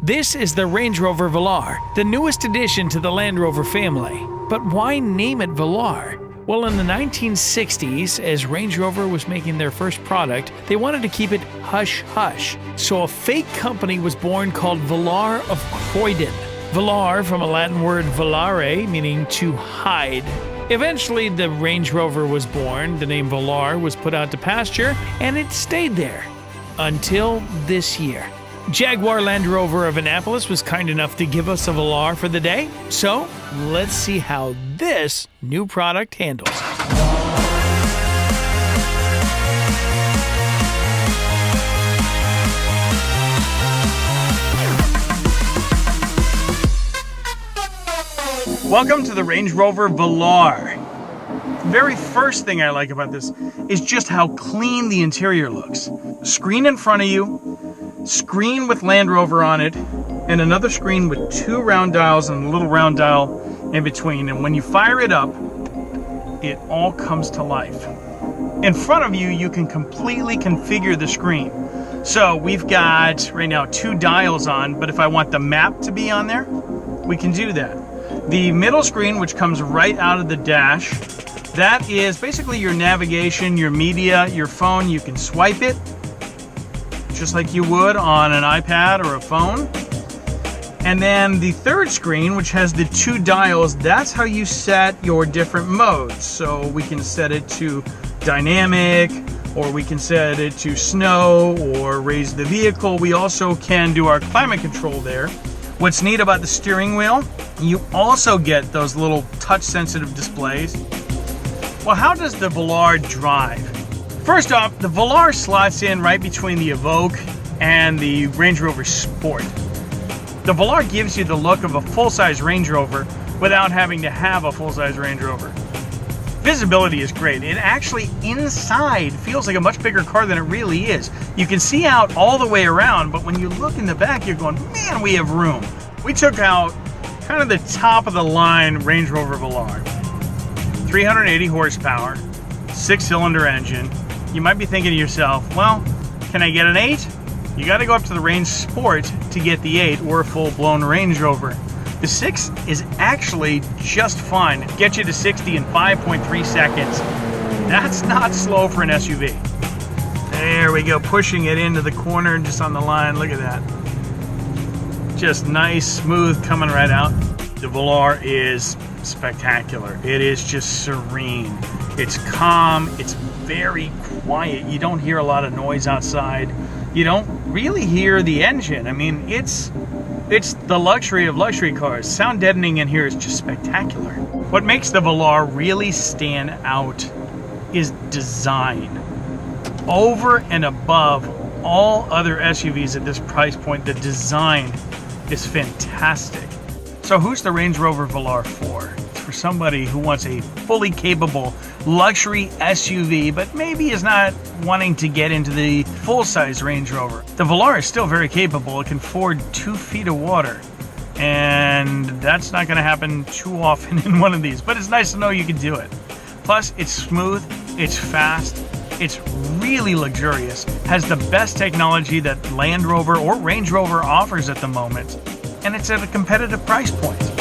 This is the Range Rover Velar, the newest addition to the Land Rover family. But why name it Velar? Well, in the 1960s, as Range Rover was making their first product, they wanted to keep it hush-hush. So a fake company was born called Velar of Croydon. Velar from a Latin word velare, meaning to hide. Eventually, the Range Rover was born, the name Velar was put out to pasture, and it stayed there. Until this year. Jaguar Land Rover of Annapolis was kind enough to give us a Velar for the day, so let's see how this new product handles. Welcome to the Range Rover Velar. The very first thing I like about this is just how clean the interior looks. Screen in front of you, screen with Land Rover on it, and another screen with two round dials and a little round dial in between. And when you fire it up, it all comes to life. In front of you, you can completely configure the screen. So we've got right now two dials on, but if I want the map to be on there, we can do that. The middle screen, which comes right out of the dash, that is basically your navigation, your media, your phone. You can swipe it just like you would on an iPad or a phone. And then the third screen, which has the two dials, that's how you set your different modes. So we can set it to dynamic, or we can set it to snow, or raise the vehicle. We also can do our climate control there. What's neat about the steering wheel, you also get those little touch-sensitive displays. Well, how does the Velar drive? First off, the Velar slots in right between the Evoque and the Range Rover Sport. The Velar gives you the look of a full-size Range Rover without having to have a full-size Range Rover. Visibility is great. It actually inside feels like a much bigger car than it really is. You can see out all the way around, but when you look in the back, you're going, man, we have room. We took out kind of the top of the line Range Rover Velar. 380 horsepower, 6-cylinder engine. You might be thinking to yourself, well, can I get an 8? You got to go up to the Range Sport to get the 8 or a full-blown Range Rover. The 6 is actually just fine. It gets you to 60 in 5.3 seconds. That's not slow for an SUV. There we go, pushing it into the corner just on the line. Look at that. Just nice, smooth, coming right out. The Velar is spectacular. It is just serene. It's calm. It's very quiet. You don't hear a lot of noise outside. You don't really hear the engine. I mean, it's the luxury of luxury cars. Sound deadening in here is just spectacular. What makes the Velar really stand out is design. Over and above all other SUVs at this price point, the design is fantastic. So who's the Range Rover Velar for? It's for somebody who wants a fully capable luxury SUV, but maybe is not wanting to get into the full-size Range Rover. The Velar is still very capable. It can ford 2 feet of water, and that's not going to happen too often in one of these, but it's nice to know you can do it. Plus, it's smooth, it's fast, it's really luxurious, has the best technology that Land Rover or Range Rover offers at the moment, and it's at a competitive price point.